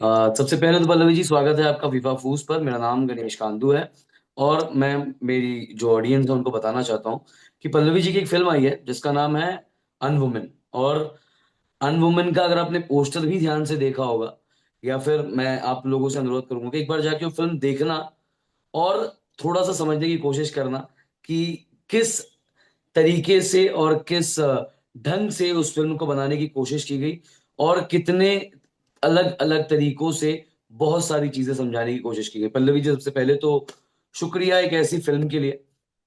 सबसे पहले तो पल्लवी जी स्वागत है आपका फीफा फूस पर। मेरा नाम गणेश कांदू है और मैं मेरी जो ऑडियंस है उनको बताना चाहता हूँ कि पल्लवी जी की एक फिल्म आई है जिसका नाम है अनवुमेन। और अनवुमेन का अगर आपने पोस्टर भी ध्यान से देखा होगा या फिर मैं आप लोगों से अनुरोध करूंगा कि एक बार जाके वो फिल्म देखना और थोड़ा सा समझने की कोशिश करना कि किस तरीके से और किस ढंग से उस फिल्म को बनाने की कोशिश की गई और कितने अलग अलग तरीकों से बहुत सारी चीजें समझाने की कोशिश की गई। पल्लवी जी सबसे पहले तो शुक्रिया एक ऐसी फिल्म के लिए।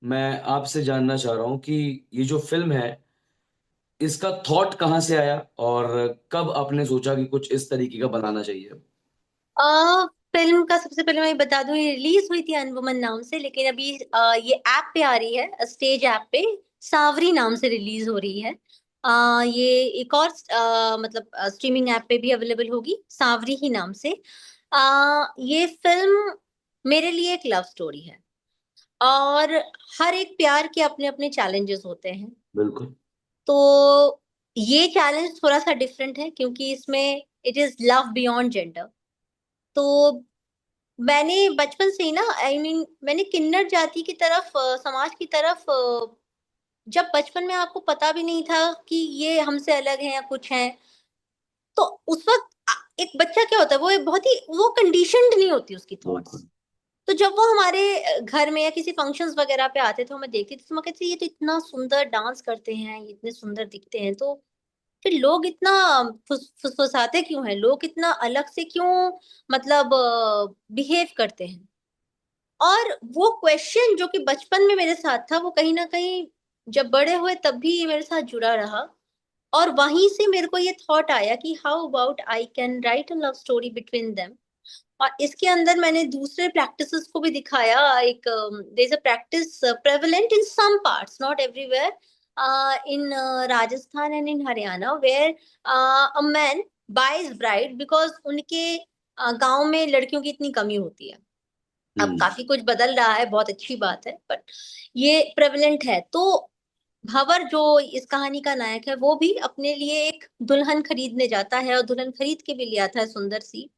मैं आपसे जानना चाह रहा हूँ कि ये जो फिल्म है इसका थॉट कहाँ से आया और कब आपने सोचा कि कुछ इस तरीके का बनाना चाहिए। फिल्म का सबसे पहले मैं बता दूं, ये रिलीज हुई थी अनवुमन नाम से, लेकिन अभी ये ऐप पे आ रही है, स्टेज ऐप पे सावरी नाम से रिलीज हो रही है। ये एक और मतलब स्ट्रीमिंग ऐप पे भी अवेलेबल होगी, सावरी ही नाम से। ये फिल्म मेरे लिए एक लव स्टोरी है। और हर एक प्यार के अपने अपने चैलेंजेस होते हैं। बिल्कुल। तो ये चैलेंज थोड़ा सा डिफरेंट है क्योंकि इसमें it is love beyond gender. तो मैंने बचपन से ही ना, मैंने किन्नर जाति की तरफ, समाज की तरफ, जब बचपन में आपको पता भी नहीं था कि ये हमसे अलग है या कुछ है, तो उस वक्त एक बच्चा क्या होता है, वो एक बहुत ही, वो कंडीशनड नहीं होती उसकी थॉट्स। बिल्कुल। तो जब वो हमारे घर में या किसी फंक्शंस वगैरह पे आते थे, तो मैं देखती थी, तो मैं कहती थी ये तो इतना सुंदर डांस करते हैं, ये इतने सुंदर दिखते हैं, तो फिर लोग इतना फुसफुसाते क्यों हैं, लोग इतना अलग से क्यों, मतलब बिहेव करते हैं। और वो क्वेश्चन जो कि बचपन में मेरे साथ था, वो कहीं ना कहीं जब बड़े हुए तब भी ये मेरे साथ जुड़ा रहा। और वहीं से मेरे को ये थॉट आया कि how about I can write a love story between them. और इसके अंदर मैंने दूसरे प्रैक्टिसेस को भी दिखाया। एक there is a practice prevalent in some parts, not everywhere, in Rajasthan and in Haryana, where a man buys bride because उनके गांव में लड़कियों की इतनी कमी होती है। अब हम्म। काफी कुछ बदल रहा है, बहुत अच्छी बात है, बट ये प्रेवलेंट है। तो भंवर जो इस कहानी का नायक है, वो भी अपने लिए एक दुल्हन खरीदने जाता है और दुल्हन खरीद के भी ले आता है, सुंदर सी।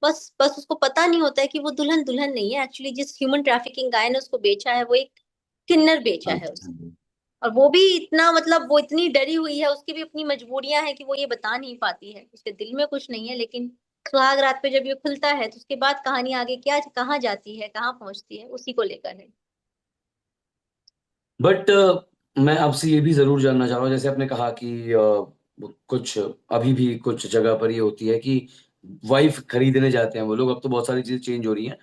बस बस उसको पता नहीं होता है कि वो दुल्हन दुल्हन नहीं है, एक्चुअली जिस ह्यूमन ट्रैफिकिंग गाय ने उसको बेचा है, वो एक किन्नर बेचा हाँ है जी, हाँ उसे। जी। और वो भी इतना, मतलब वो इतनी डरी हुई है, उसकी भी अपनी मजबूरियां हैं कि वो ये बता नहीं पाती है, उसके दिल में कुछ नहीं है। लेकिन सुहाग रात पे जब ये खुलता है, तो उसके बाद कहानी आगे क्या, कहाँ जाती है, कहाँ पहुंचती है, उसी को लेकर है। बट मैं आपसे ये भी जरूर जानना चाह रहा हूँ जैसे आपने कहा कि कुछ अभी भी कुछ जगह पर ये होती है कि वाइफ खरीदने जाते हैं वो लोग। अब तो बहुत सारी चीजें चेंज हो रही हैं।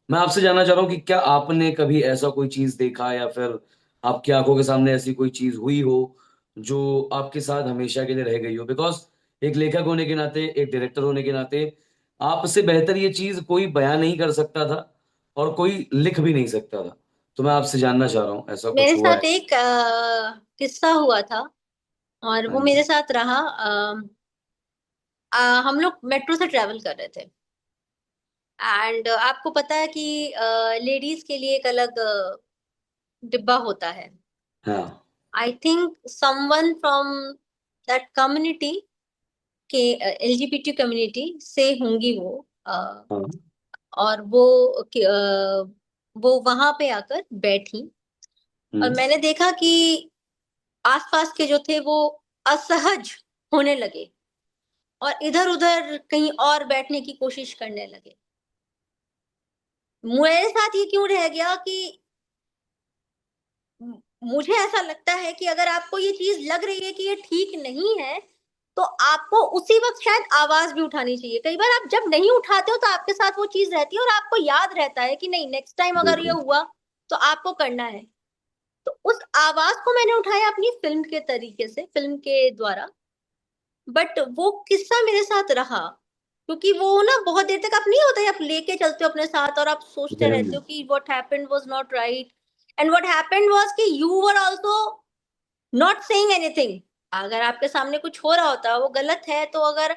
मैं आपसे जानना चाह रहा हूँ कि क्या आपने कभी ऐसा कोई चीज देखा या फिर आपकी आंखों के सामने ऐसी कोई चीज हुई हो जो आपके साथ हमेशा के लिए रह गई हो। बिकॉज एक लेखक होने के नाते, एक डायरेक्टर होने के नाते आपसे बेहतर ये चीज कोई बयां नहीं कर सकता था और कोई लिख भी नहीं सकता था। तो मैं आपसे जानना चाह रहा हूँ ऐसा मेरे कुछ हुआ है। साथ एक किस्सा हुआ था, और हाँ वो जी। मेरे साथ रहा। हम लोग मेट्रो से ट्रेवल कर रहे थे, एंड आपको पता है कि लेडीज के लिए एक अलग डिब्बा होता है। हाँ। I think someone from that community, के एलजीबीटी कम्युनिटी से होंगी वो। हाँ। और वो वहां पे आकर बैठी, और हम्म। मैंने देखा कि आसपास के जो थे वो असहज होने लगे और इधर उधर कहीं और बैठने की कोशिश करने लगे। मेरे साथ ये क्यों रह गया कि मुझे ऐसा लगता है कि अगर आपको ये चीज लग रही है कि ये ठीक नहीं है, तो आपको उसी वक्त शायद आवाज भी उठानी चाहिए। कई बार आप जब नहीं उठाते हो, तो आपके साथ वो चीज रहती है और आपको याद रहता है कि नहीं, नेक्स्ट टाइम अगर ये बिल्कुल। हुआ तो आपको करना है। तो उस आवाज को मैंने उठाया अपनी फिल्म के तरीके से, फिल्म के द्वारा। बट वो किस्सा मेरे साथ रहा, क्योंकि वो ना बहुत देर तक आप नहीं होता है, आप लेके चलते हो अपने साथ और आप सोचते जहन रहते में। हो कि what happened was not right, and what happened was कि you were also not saying anything. अगर आपके सामने कुछ हो रहा होता है वो गलत है, तो अगर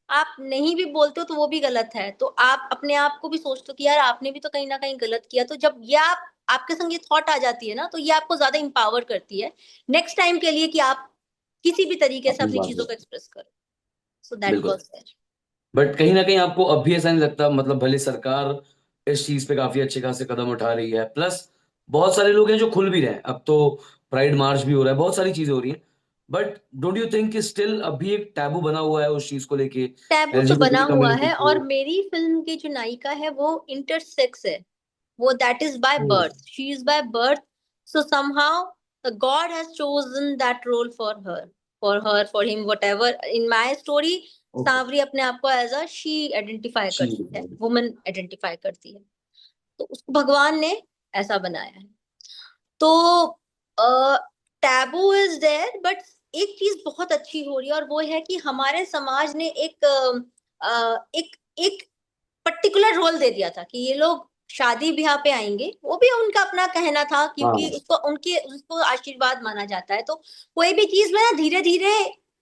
आप नहीं भी बोलते हो तो वो भी गलत है, तो आप अपने आप को भी सोचते हो कि यार आपने भी तो कहीं ना कहीं गलत किया। तो जब ये आप आपके संग ये थॉट आ जाती है ना, तो ये आपको ज्यादा इंपावर करती है नेक्स्ट टाइम के लिए कि आप किसी भी तरीके से अपनी अपनी बात चीजों है। को एक्सप्रेस करो। सो दैट बिल्कुल। Was there. बट कहीं ना कहीं आपको अब भी ऐसा नहीं लगता, मतलब भले सरकार इस चीज पे काफी अच्छे खासे कदम उठा रही है, प्लस बहुत सारे लोग हैं जो खुल भी रहे हैं, अब तो प्राइड मार्च भी हो रहा है, बहुत सारी चीजें हो रही हैं, बट डोंट यू थिंक कि स्टिल अभी एक टैबू बना हुआ है उस चीज को लेके, टैबू तो बना एलजीबीटी हुआ कम्युनिटी है, और को? मेरी फिल्म की जो नायिका है वो इंटरसेक्स है। वो that is by hmm. Birth, she is by birth. So somehow the god has chosen that role for her, for him, whatever in my story. Okay. Sanwari अपने आप को एज अ शी आइडेंटिफाई करती है, woman identify करती है। तो उसको भगवान ने ऐसा बनाया है। तो टैबू इज देयर, बट एक चीज बहुत अच्छी हो रही है, और वो है कि हमारे समाज ने एक एक पर्टिकुलर रोल दे दिया था कि ये लोग शादी ब्याह पे आएंगे। वो भी उनका अपना कहना था, क्योंकि हाँ। उसको उनके उसको आशीर्वाद माना जाता है। तो कोई भी चीज में ना धीरे धीरे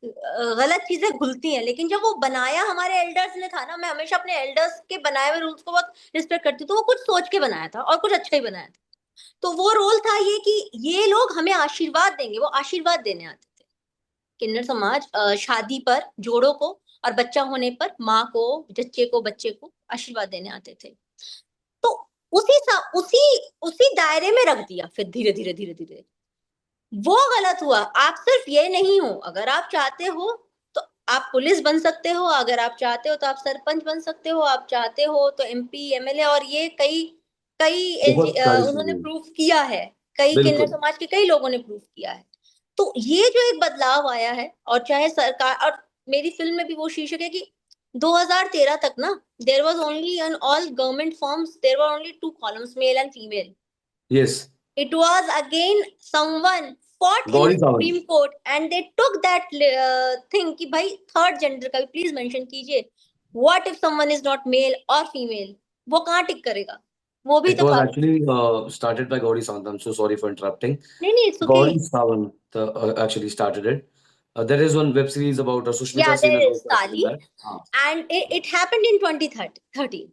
गलत चीजें घुलती हैं, लेकिन जब वो बनाया हमारे एल्डर्स ने था ना, मैं हमेशा अपने एल्डर्स के बनाए हुए रूल्स को बहुत रिस्पेक्ट करती हूँ, तो वो कुछ सोच के बनाया था और कुछ अच्छा ही बनाया था। तो वो रोल था ये कि ये लोग हमें आशीर्वाद देंगे, वो आशीर्वाद देने आते थे। किन्नर समाज शादी पर जोड़ों को और बच्चा होने पर माँ को, जच्चे को, बच्चे को आशीर्वाद देने आते थे। तो उसी उसी दायरे में रख दिया फिर धीरे धीरे धीरे धीरे। वो गलत हुआ। आप सिर्फ ये नहीं हो, अगर आप चाहते हो तो आप पुलिस बन सकते हो, अगर आप चाहते हो तो आप सरपंच बन सकते हो, आप चाहते हो तो एमपी एमएलए, और ये कई कई बहुत सारी उन्होंने चीजें। प्रूफ किया है। कई किन्नर बिल्कुल। समाज के कई लोगों ने प्रूफ किया है। तो ये जो एक बदलाव आया है, और चाहे सरकार, और मेरी फिल्म में भी वो शीर्षक है कि 2013 तक ना, there was only on all government forms, there were only two columns, male and female. Yes. It was again someone fought in Gauri Sawant. Supreme Court and they took that thing कि भाई थर्ड जेंडर का भी please mention कीजिए। What if someone is not male or female? वो कहाँ टिक करेगा? वो भी It तो was बात। actually started by Gauri Sawant. I'm so sorry for interrupting. नहीं नहीं, it's okay. Gauri Sawant actually started it. There is one web series about या Sushmita Sen there is is also active in Taali, that. हाँ। And it happened in 2013।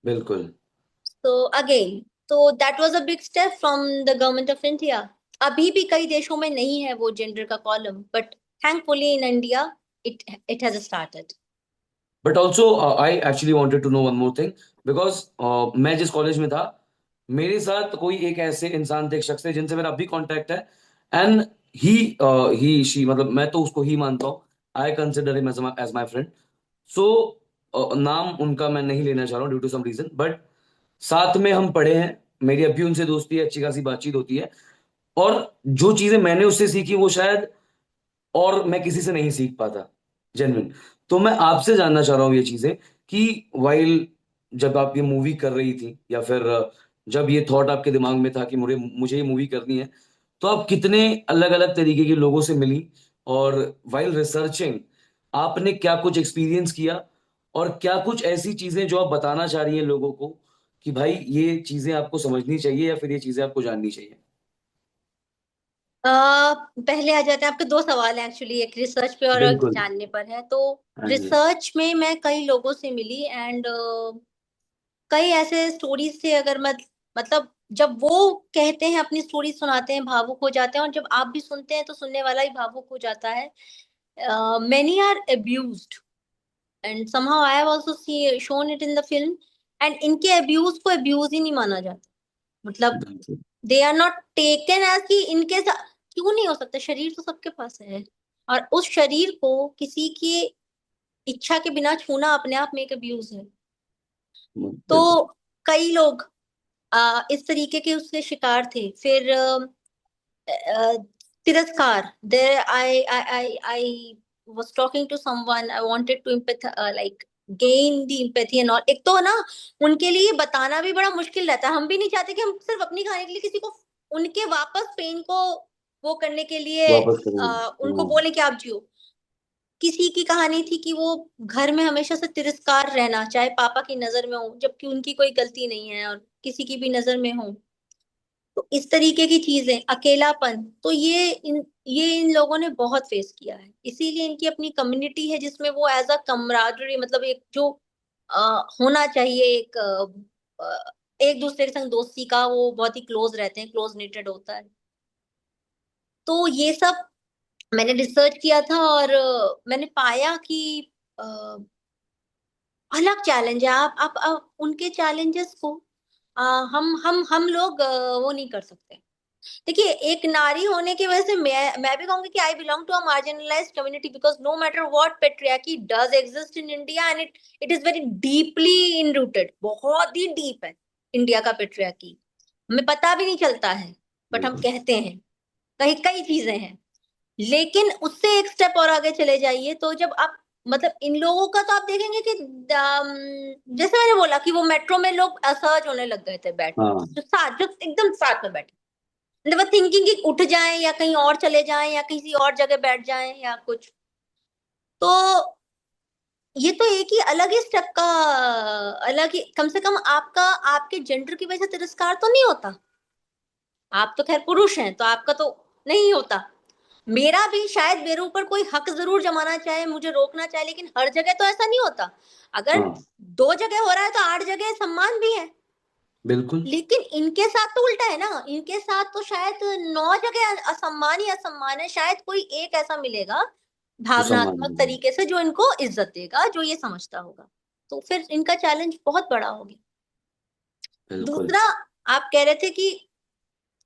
बिल्कुल। तो again, तो that was a big step from the government of India. अभी भी कई देशों में नहीं है वो जेंडर का column, but thankfully in India it it has started. But also I actually wanted to know one more thing, because मैं जिस कॉलेज में था, मेरे साथ कोई एक ऐसे इंसान थे, एक शख्स थे जिनसे मेरा अभी कांटेक्ट है, एंड ही ही शी, मतलब मैं तो उसको ही मानता हूँ, I consider him as my friend. So नाम उनका मैं नहीं लेना चाह रहा हूँ due to some reason, but साथ में हम पढ़े हैं, मेरी अभी उनसे दोस्ती है, अच्छी खासी बातचीत होती है, और जो चीजें मैंने उससे सीखी वो शायद और मैं किसी से नहीं सीख पाता, जेन्युइन। तो मैं आपसे जानना चाह रहा हूँ ये चीजें कि वाइल जब आप ये मूवी कर रही थी, या फिर जब ये थॉट आपके दिमाग में था कि मुझे मुझे ये मूवी करनी है, तो आप कितने अलग अलग तरीके के लोगों से मिली, और वाइल रिसर्चिंग आपने क्या कुछ एक्सपीरियंस किया, और क्या कुछ ऐसी चीजें जो आप बताना चाह रही हैं लोगों को कि भाई ये चीजें आपको समझनी चाहिए या फिर ये चीजें आपको जाननी चाहिए? पहले आ जाते हैं, आपके दो सवाल हैं एक्चुअली, एक रिसर्च पे और एक बिल्कुल। जानने पर है। तो हाँ जी। रिसर्च में मैं कई लोगों से मिली, एंड कई ऐसे स्टोरीज थे, अगर मतलब जब वो कहते हैं अपनी स्टोरी सुनाते हैं, भावुक हो जाते हैं, और जब आप भी सुनते हैं तो सुनने वाला ही भावुक हो जाता है। Many are abused, and somehow I have also shown it in the film, and इनके अब्यूज को अब्यूज ही नहीं माना जाता। मतलब बिल्कुल। They are not taken as कि इनके साथ क्यों नहीं हो सकता, शरीर तो सबके पास है, और उस शरीर को किसी की इच्छा के बिना छूना अपने आप में एक अब्यूज है। बिल्कुल। तो कई लोग इस तरीके के उसके शिकार थे। फिर तिरस्कार, there I was talking to someone, I wanted to like gain the empathy and all। एक तो ना उनके लिए बताना भी बड़ा मुश्किल रहता है, हम भी नहीं चाहते कि हम सिर्फ अपनी कहानी के लिए किसी को, उनके वापस पेन को वो करने के लिए वापस करेंगे। उनको हाँ। बोले कि आप जियो। किसी की कहानी थी कि वो घर में हमेशा से तिरस्कार रहना, चाहे पापा की नजर में हो जबकि उनकी कोई गलती नहीं है, और किसी की भी नजर में हो। तो इस तरीके की चीजें, अकेलापन, तो ये इन लोगों ने बहुत फेस किया है। इसीलिए इनकी अपनी कम्युनिटी है जिसमें वो एज अ कमराडरी, मतलब एक जो होना चाहिए, एक दूसरे के संग दोस्ती का, वो बहुत ही क्लोज रहते हैं, क्लोज नेटेड होता है। तो ये सब मैंने रिसर्च किया था, और मैंने पाया कि अलग चैलेंज है। आप उनके चैलेंजेस को हम लोग वो नहीं कर सकते। देखिए, एक नारी होने की वजह से मैं भी कहूंगी कि I belong to a marginalised community, because no matter what patriarchy does exist in India, and it is very deeply in rooted, बहुत ही डीप है इंडिया का पेट्रियार्की। हमें पता भी नहीं चलता है, बट हम बिल्कुल। कहते हैं। कई कई चीजें हैं। लेकिन उससे एक स्टेप और आगे चले जाइए, तो जब आप मतलब इन लोगों का तो आप देखेंगे कि जैसे मैंने बोला कि वो मेट्रो में लोग असहज होने लग गए थे बैठ, हाँ जो एकदम साथ में बैठे, मतलब थिंकिंग कि उठ जाएं या कहीं और चले जाएं या किसी और जगह बैठ जाएं या कुछ। तो ये तो एक ही अलग ही स्टेप का, अलग ही, कम से कम आपका आपके जेंडर की वजह से तिरस्कार तो नहीं होता। आप तो खैर पुरुष हैं तो आपका तो नहीं होता। मेरा भी शायद मेरे ऊपर कोई हक जरूर जमाना चाहे, मुझे रोकना चाहे, लेकिन हर जगह तो ऐसा नहीं होता। अगर हाँ। 2 जगह हो रहा है तो 8 जगह सम्मान भी है। बिल्कुल। लेकिन इनके साथ तो उल्टा है ना, इनके साथ तो शायद 9 जगह असम्मान ही असम्मान है। शायद कोई एक ऐसा मिलेगा जो सम्मान भावनात्मक मिले। तरीके से जो इनको इज्जत देगा, जो ये समझता होगा। तो फिर इनका चैलेंज बहुत बड़ा हो गया। बिल्कुल। दूसरा, आप कह रहे थे कि,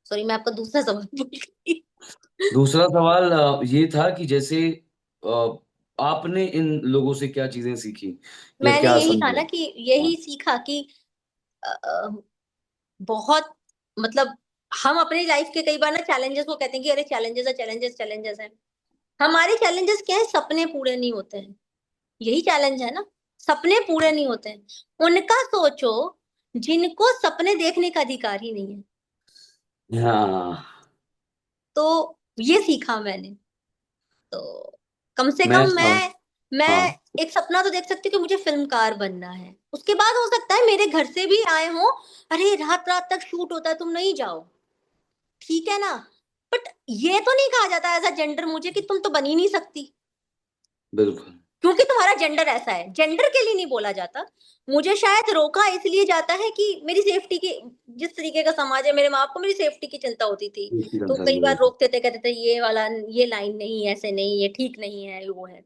सॉरी मैं आपका दूसरा सवाल भूल गई। दूसरा सवाल ये था कि जैसे आपने इन लोगों से क्या चीजें सीखी या मैंने क्या यही कहा समझा? ना कि हाँ। यही सीखा कि अ, अ, बहुत, मतलब हम अपनी लाइफ के कई बार ना चैलेंजेस को कहते हैं कि अरे चैलेंजेस है, चैलेंजेस चैलेंजेस है। हमारे चैलेंजेस क्या है? सपने पूरे नहीं होते हैं, यही चैलेंज है ना। सपने पूरे नहीं होते हैं, उनका सोचो जिनको सपने देखने का अधिकार ही नहीं है। हाँ। तो ये सीखा मैंने। तो कम से मैं कम मैं हाँ। एक सपना तो देख सकती हूँ कि मुझे फिल्मकार बनना है। उसके बाद हो सकता है मेरे घर से भी आए हो, अरे रात रात तक शूट होता है तुम नहीं जाओ, ठीक है ना। बट ये तो नहीं कहा जाता एज अ जेंडर मुझे कि तुम तो बन ही नहीं सकती, बिल्कुल। क्योंकि तुम्हारा जेंडर ऐसा है। जेंडर के लिए नहीं बोला जाता। मुझे शायद रोका इसलिए जाता है कि मेरी सेफ्टी की, जिस तरीके का समाज है, मेरे माँ बाप को मेरी सेफ्टी की चिंता होती थी। इसकी तो कंसर्न कई की बार वजह से। रोकते थे, कहते थे ये वाला, ये लाइन नहीं, ऐसे नहीं, ये ठीक नहीं है, वो है।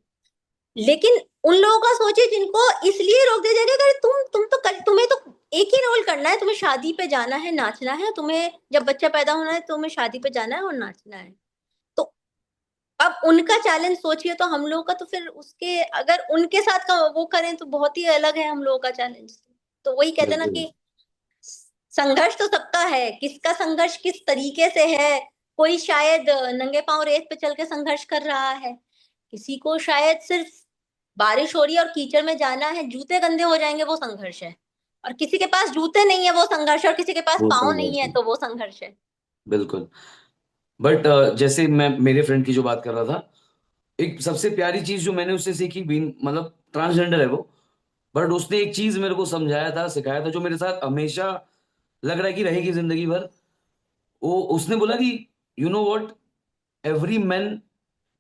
लेकिन उन लोगों का सोचिए जिनको इसलिए रोक दिया जाएगा कि तुम्हें तो एक ही रोल करना है, तुम्हें शादी पे जाना है, नाचना है, तुम्हें जब बच्चा पैदा होना है तुम्हें शादी पे जाना है और नाचना है। तो अब उनका चैलेंज सोचिए, तो हम लोगों का तो फिर उसके, अगर उनके साथ का वो करें तो बहुत ही अलग है हम लोगों का चैलेंज। तो वही कहते हैं ना बिल्कुल। कि संघर्ष तो सबका है, किसका संघर्ष किस तरीके से है। कोई शायद नंगे पांव रेत पे चल के संघर्ष कर रहा है, किसी को शायद सिर्फ बारिश हो रही है और कीचड़ में जाना है, जूते गंदे हो जाएंगे, वो संघर्ष है। और किसी के पास जूते नहीं है, वो संघर्ष है। और किसी के पास वो पाँव नहीं संघर्ष है, है। तो वो संघर्ष है। बिल्कुल। बट जैसे मैं मेरे फ्रेंड की जो बात कर रहा था, एक सबसे प्यारी चीज जो मैंने उससे सीखी, बीन मतलब ट्रांसजेंडर है वो, बट उसने एक चीज मेरे को समझाया था, सिखाया था, जो मेरे साथ हमेशा लग रहा है कि रहेगी जिंदगी भर। वो उसने बोला कि you know what, every man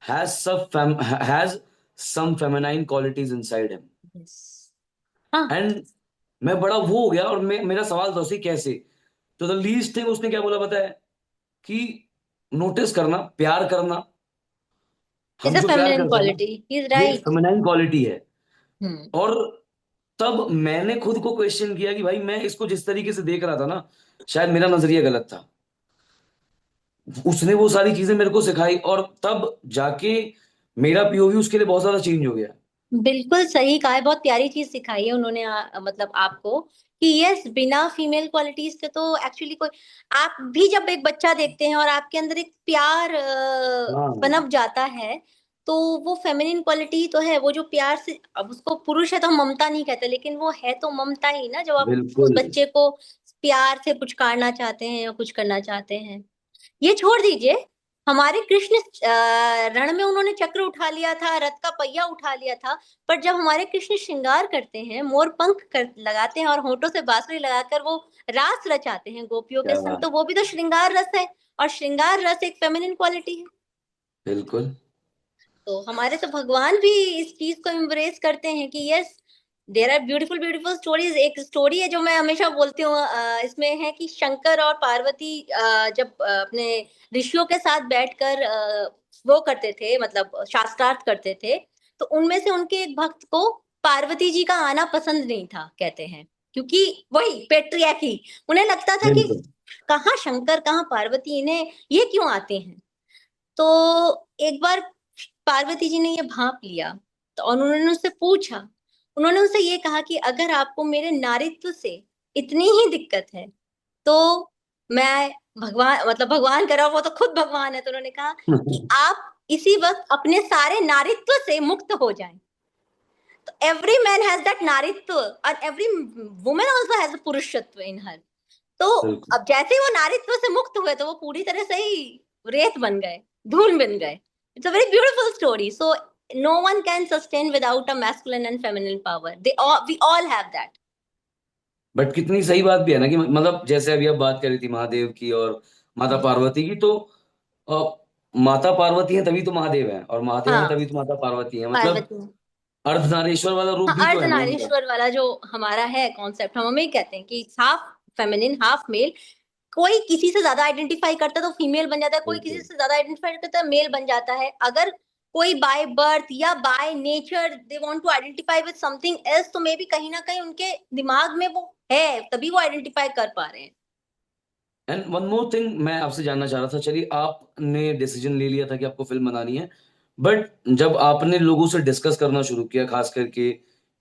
has some feminine qualities inside him. Yes. हाँ। एंड मैं बड़ा वो हो गया, और मेरा सवाल था उसे कैसे। तो द लीस्ट थिंग उसने क्या बोला पता है? कि नोटिस करना, प्यार करना, इज हम अ जो प्यार फेमिनिन करते हैं ना, क्वालिटी, इज ये एक राइट। फेमिनाइन क्वालिटी है। हम्म। और तब मैंने खुद को क्वेश्चन किया कि भाई मैं इसको जिस तरीके से देख रहा था ना, शायद मेरा नजरिया गलत था। उसने वो सारी चीजें मेरे को सिखाई, और तब जाके मेरा पीओवी उसके लिए बहुत ज्यादा चेंज हो गया। बिल्कुल सही कहा है, बहुत प्यारी चीज सिखाई है उन्होंने मतलब आपको, कि यस, बिना फीमेल क्वालिटीज के तो एक्चुअली कोई, आप भी जब एक बच्चा देखते हैं और आपके अंदर एक प्यार हाँ। पनप जाता है, तो वो फेमिनिन क्वालिटी तो है। वो जो प्यार से, अब उसको पुरुष है तो हम ममता नहीं कहते, लेकिन वो है तो ममता ही ना, जब आप उस बिल्कुल। बच्चे को प्यार से पुचकारना चाहते हैं या कुछ करना चाहते हैं। ये छोड़ दीजिए, हमारे कृष्ण रण में उन्होंने चक्र उठा लिया था, रथ का पहिया उठा लिया था। पर जब हमारे कृष्ण श्रृंगार करते हैं, मोर पंख कर लगाते हैं और होठों से बांसुरी लगाकर वो रास रचाते हैं गोपियों के क्या संग, बात। तो वो भी तो श्रृंगार रस है। और श्रृंगार रस एक फेमिनिन क्वालिटी है। बिल्कुल। तो हमारे तो भगवान भी इस चीज को एम्ब्रेस करते हैं कि yes, there are beautiful beautiful stories. एक स्टोरी है जो मैं हमेशा बोलती हूँ, इसमें है कि शंकर और पार्वती जब अपने ऋषियों के साथ बैठकर वो करते थे, मतलब शास्त्रार्थ करते थे, तो उनमें से उनके एक भक्त को पार्वती जी का आना पसंद नहीं था कहते हैं, क्योंकि वही पेट्रियार्की, उन्हें लगता था कि बिल्कुल। कहाँ शंकर कहाँ पार्वती, इन्हें ये क्यों आते हैं। तो एक बार पार्वती जी ने ये भांप लिया, तो और उन्होंने उससे पूछा, उन्होंने उससे ये कहा कि अगर आपको मेरे नारित्व से इतनी ही दिक्कत है तो मैं भगवान, मतलब भगवान करा, वो तो खुद भगवान है, तो उन्होंने कहा कि आप इसी वक्त अपने सारे नारित्व से मुक्त हो जाएं। तो एवरी मैन हैज दैट नारित्व, और every women also has a पुरुषत्व इन हर। तो बिल्कुल। अब जैसे ही वो नारित्व से मुक्त हुए तो वो पूरी तरह से ही रेत बन गए, धूल बन गए। It's a very beautiful story. So no one can sustain without a masculine and feminine power. We all have that. But कितनी सही बात भी है ना कि मतलब जैसे अभी आप बात कर रही थी महादेव की और माता पार्वती की, तो माता पार्वती है तभी तो महादेव है, और महादेव है हाँ, तभी तो माता पार्वती है, मतलब पार्वती। अर्धनारीश्वर वाला रूप हाँ, भी तो है ना उनका। अर्धनारीश्वर वाला जो हमारा है कॉन्सेप्ट, हम हमें कहते हैं कि हाफ फेमिनिन हाफ मेल। कोई किसी से ज्यादा आइडेंटिफाई करता है तो फीमेल बन जाता है, कोई किसी बिल्कुल। से ज्यादा आइडेंटिफाई करता है मेल बन जाता है। अगर कोई बाय बर्थ या by nature they want to identify with something else, तो मे बी कहीं ना कहीं उनके दिमाग में वो है, तभी वो आइडेंटिफाई कर पा रहे हैं। एंड वन मोर थिंग मैं आपसे जानना चाह रहा था, चलिए आपने डिसीजन ले लिया था कि आपको फिल्म बनानी है, बट जब आपने लोगों से डिस्कस करना शुरू किया, खास करके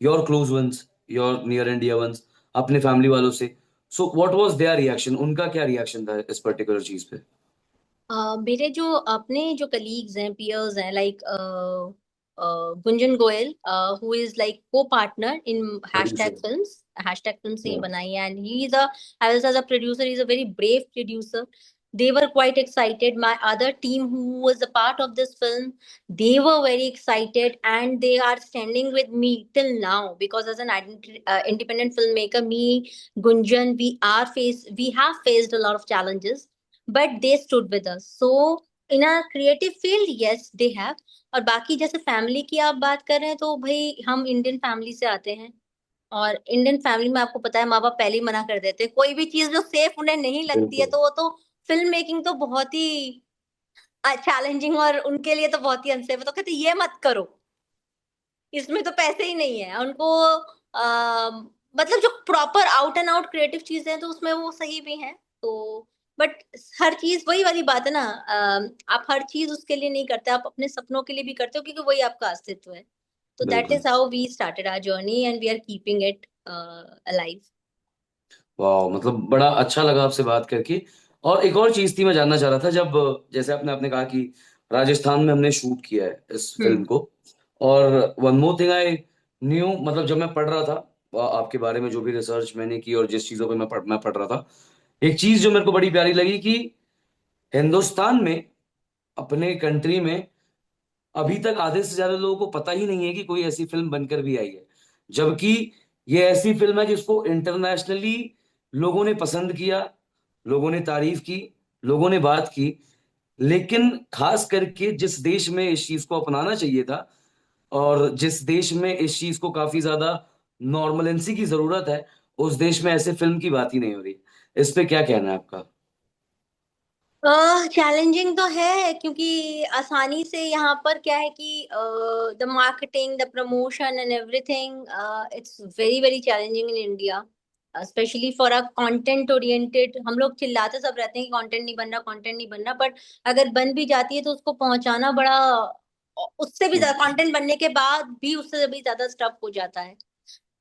your close ones, your near and dear ones, अपने फैमिली वालों से, so what was their reaction, उनका क्या रिएक्शन था इस पर्टिकुलर चीज पे? मेरे जो अपने जो कलीग्स हैं, पीयर्स हैं, like Gunjan Goyal, who is like co partner in producer. Hashtag film से ही बनाई है, and he is a, as a producer, is a very brave producer. They were quite excited. My other team who was a part of this film, they were very excited, and they are standing with me till now, because as an independent filmmaker, me, Gunjan, we have faced a lot of challenges, but they stood with us. So in a creative field, yes, they have. और बाकी जैसे family की आप बात कर रहे हैं, तो भाई हम इंडियन फैमिली से आते हैं, और इंडियन फैमिली में आपको पता है माँ बाप पहले ही मना कर देते हैं, कोई भी चीज जो सेफ उन्हें नहीं लगती है बिल्कुल। तो वो तो, फिल्म मेकिंग तो बहुत ही चैलेंजिंग और उनके लिए तो बहुत ही अनसेफ है, तो कहते ये मत करो, इसमें तो पैसे ही नहीं है उनको। आ, मतलब जो proper out and out creative चीजें हैं तो उसमें वो सही भी हैं। तो बट हर चीज वही वाली बात है ना, आप हर चीज उसके लिए नहीं करते, आप अपने सपनों के लिए भी करते हो, क्योंकि वही आपका अस्तित्व है। तो दैट बिल्कुल। Is how we started our journey and we are keeping it alive. वाह, मतलब बड़ा अच्छा लगा आपसे बात करके। और एक और चीज थी मैं जानना चाह रहा था, जब जैसे आपने आपने कहा कि राजस्थान में हमने शूट किया है इस फिल्म हम्म। को, और one more thing I knew, मतलब जब मैं पढ़ रहा था आपके बारे में, जो भी रिसर्च मैंने की और जिस चीजों पे मैं पढ़ रहा था, एक चीज जो मेरे को बड़ी प्यारी लगी कि हिंदुस्तान में, अपने कंट्री में, अभी तक आधे से ज्यादा लोगों को पता ही नहीं है कि कोई ऐसी फिल्म बनकर भी आई है, जबकि ये ऐसी फिल्म है जिसको इंटरनेशनली लोगों ने पसंद किया, लोगों ने तारीफ की, लोगों ने बात की। लेकिन खास करके जिस देश में इस चीज को अपनाना चाहिए था, और जिस देश में इस चीज को काफी ज्यादा नॉर्मलेंसी की जरूरत है, उस देश में ऐसे फिल्म की बात ही नहीं हो रही। इस पे क्या कहना है आपका? चैलेंजिंग तो है, क्योंकि आसानी से यहाँ पर क्या है कि the marketing, the promotion and everything, it's very very challenging in India, specially for a content oriented. हम लोग चिल्लाते सब रहते हैं कि कंटेंट नहीं बन रहा, कंटेंट नहीं बन रहा, बट अगर बन भी जाती है तो उसको पहुंचाना बड़ा, उससे भी ज्यादा कंटेंट बनने के बाद भी उससे भी ज्यादा स्टफ हो जाता है।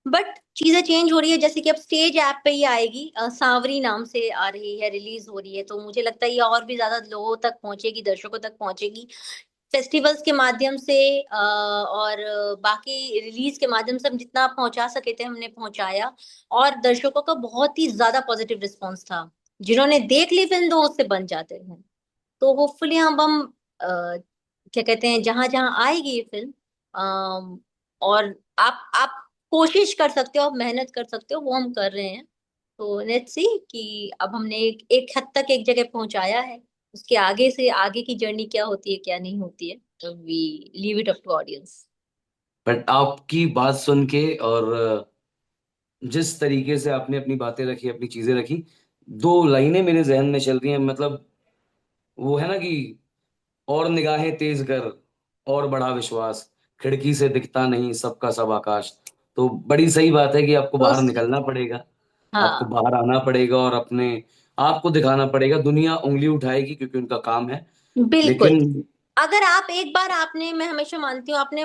बट चीजें चेंज हो रही है, जैसे कि अब स्टेज ऐप पे ही आएगी, सांवरी नाम से आ रही है, रिलीज हो रही है, तो मुझे लगता है ये और भी ज्यादा लोगों तक पहुंचेगी, दर्शकों तक पहुंचेगी, फेस्टिवल्स के माध्यम से, और बाकी रिलीज के माध्यम से हम जितना पहुंचा सके थे हमने पहुंचाया। और दर्शकों का बहुत ही ज्यादा पॉजिटिव रिस्पॉन्स था, जिन्होंने देख ली फिल्म तो उससे बन जाते हैं। तो होपफुली हम क्या कहते हैं, जहां जहां आएगी ये फिल्म, और आप कोशिश कर सकते हो, आप मेहनत कर सकते हो, वो हम कर रहे हैं। तो लेट्स सी कि अब हमने एक हद तक एक जगह पहुंचाया है, उसके आगे से आगे की जर्नी क्या होती है क्या नहीं होती है, तो we leave it up to audience. But आपकी बात सुन के, और जिस तरीके से आपने अपनी बातें रखी, अपनी चीजें रखी, दो लाइनें मेरे जहन में चल रही हैं, मतलब वो है ना कि और निगाहें तेज कर, और बड़ा विश्वास, खिड़की से दिखता नहीं सबका सब आकाश, तो बड़ी सही बात है कि आपको तो बाहर निकलना पड़ेगा, आपको हाँ, बाहर आना पड़ेगा और अपने आप को दिखाना पड़ेगा। दुनिया उँगली उठाएगी क्योंकि उनका काम है। बिल्कुल। लेकिन अगर आप एक बार आपने, मैं हमेशा मानती हूँ, आपने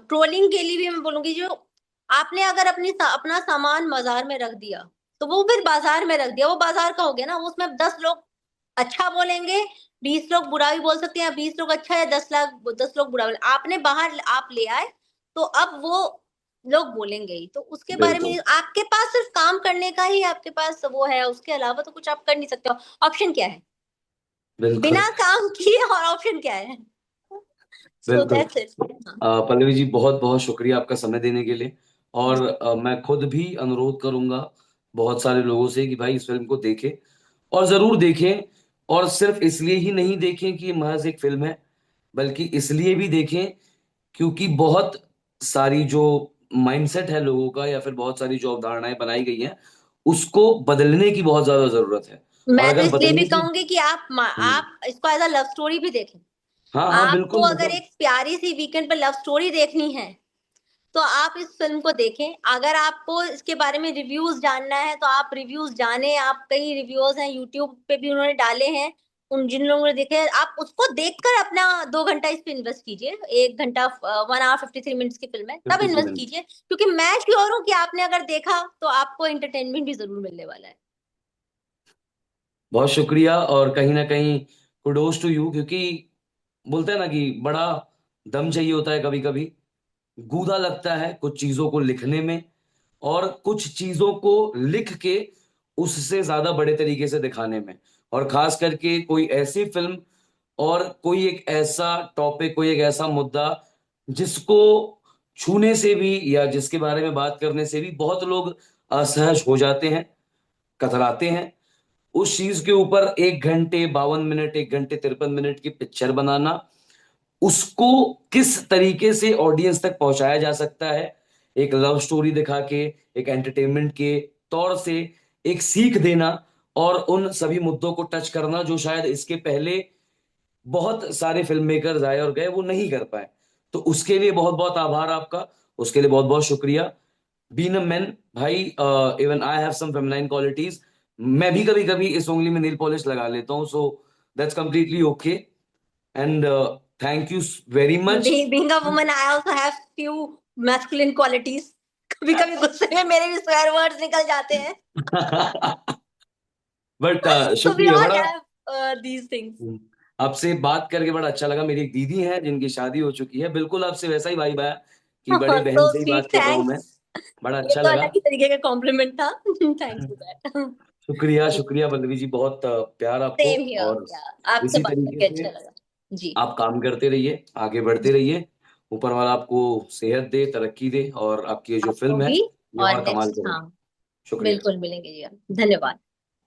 ट्रोलिंग के लिए भी मैं बोलूंगी, जो आपने अगर अपना सामान बाजार में रख दिया, तो वो फिर बाजार में रख दिया, वो बाजार का हो गया ना। उसमें 10 लोग अच्छा बोलेंगे, 20 लोग बुरा भी बोल सकते हैं, 20 लोग अच्छा या 10 लोग बुरा बोले, आपने बाहर आप ले आए, तो अब वो लोग बोलेंगे ही। तो उसके बारे में बिल्कुल, आपके पास सिर्फ काम करने का ही आपके पास वो है, उसके अलावा तो कुछ आप कर नहीं सकते हो। ऑप्शन क्या है? बिल्कुल, बिना काम किए और ऑप्शन क्या है? सो बिल्कुल। That's it. हाँ। पल्लवी जी, बहुत-बहुत शुक्रिया आपका समय देने के लिए। और जी। मैं खुद भी अनुरोध करूँगा बहुत सारे लोगों से कि भाई इस फ़िल्म को देखें और ज़रूर देखें। और सिर्फ़ इसलिए ही नहीं देखें कि महज़ एक फ़िल्म है, बल्कि इसलिए भी देखें क्योंकि बहुत सारी जो माइंडसेट है लोगों का या फिर बहुत सारी जो अवधारणाएँ बनाई गई हैं, उसको बदलने की बहुत ज़्यादा ज़रूरत है। और मैं तो अगर इसलिए भी बदलने की कहूंगी कि हुँ। आप इसको एज अ लव स्टोरी भी देखें। हाँ, हाँ, आपको बिल्कुल अगर मतलब एक प्यारी सी वीकेंड पे लव स्टोरी देखनी है, तो आप इस फ़िल्म को देखें। अगर आपको इसके बारे में रिव्यूज़ जानना है, तो आप रिव्यूज़ जानें। आप कई रिव्यूअर्स हैं, यूट्यूब पे भी उन्होंने डाले हैं। उन जिन लोगों ने देखे हैं, आप उसको देखकर अपना 2 घंटा इस पे इन्वेस्ट कीजिए। 1 घंटा 1 आवर 53 मिनट्स की फ़िल्म है, तब 53 इन्वेस्ट मिनट। कीजिए, क्योंकि मैं श्योर हूँ कि आपने अगर देखा, तो आपको एंटरटेनमेंट भी ज़रूर मिलने वाला है। बहुत शुक्रिया और कहीं न कहीं कुडोज़ टू यू क्योंकि बोलते हैं ना कि बड़ा दम चाहिए होता है कभी-कभी, गूदा लगता है कुछ चीज़ों को लिखने में और कुछ चीज़ों को लिख के उससे ज़्यादा बड़े तरीके से दिखाने में। और ख़ास करके कोई ऐसी फ़िल्म और कोई एक ऐसा टॉपिक, कोई एक ऐसा मुद्दा जिसको छूने से भी या जिसके बारे में बात करने से भी बहुत लोग असहज हो जाते हैं, कतराते हैं। उस चीज़ के ऊपर 1 घंटे 52 मिनट, 1 घंटे 53 मिनट की पिक्चर बनाना, उसको किस तरीके से ऑडियंस तक पहुँचाया जा सकता है, एक लव स्टोरी दिखा के, एक एंटरटेनमेंट के तौर से, एक सीख देना और उन सभी मुद्दों को टच करना जो शायद इसके पहले बहुत सारे फ़िल्म मेकर्स आए और गए, वो नहीं कर पाए। तो उसके लिए बहुत-बहुत आभार आपका, उसके लिए बहुत-बहुत शुक्रिया। बीइंग अ मैन भाई even I have some feminine qualities. मैं भी कभी-कभी इस उँगली में नेल पॉलिश लगा लेता हूँ, so that's completely okay and thank you so very much. Being a woman, I also have few masculine qualities. कभी-कभी गुस्से में मेरे भी स्वेयर वर्ड्स निकल जाते हैं। बट So we शुक्रिया all बड़ा। have these things. हुँ, आपसे बात करके बड़ा अच्छा लगा। मेरी एक दीदी हैं जिनकी शादी हो चुकी है, बिल्कुल आपसे वैसा ही वाइब आया कि बड़े बहन So से ही sweet, बात कर रहा हूँ मैं। thanks. बड़ा ये अच्छा तो लगा। अलग ही तरीके का कॉम्प्लीमेंट था। Thanks for that. शुक्रिया, जी, शुक्रिया पल्लवी जी, बहुत प्यार आपको। Same here. और या आपसे इसी बात तरीके करके अच्छा से लगा। जी, आप काम करते रहिए, आगे बढ़ते जी। रहिए। ऊपर वाला आपको सेहत दे, तरक्की दे और आपकी ये जो आपको फ़िल्म है, भी। ये और और कमाल नेक्स्ट, करे। हाँ, शुक्रिया। बिल्कुल मिलेंगे जी। धन्यवाद।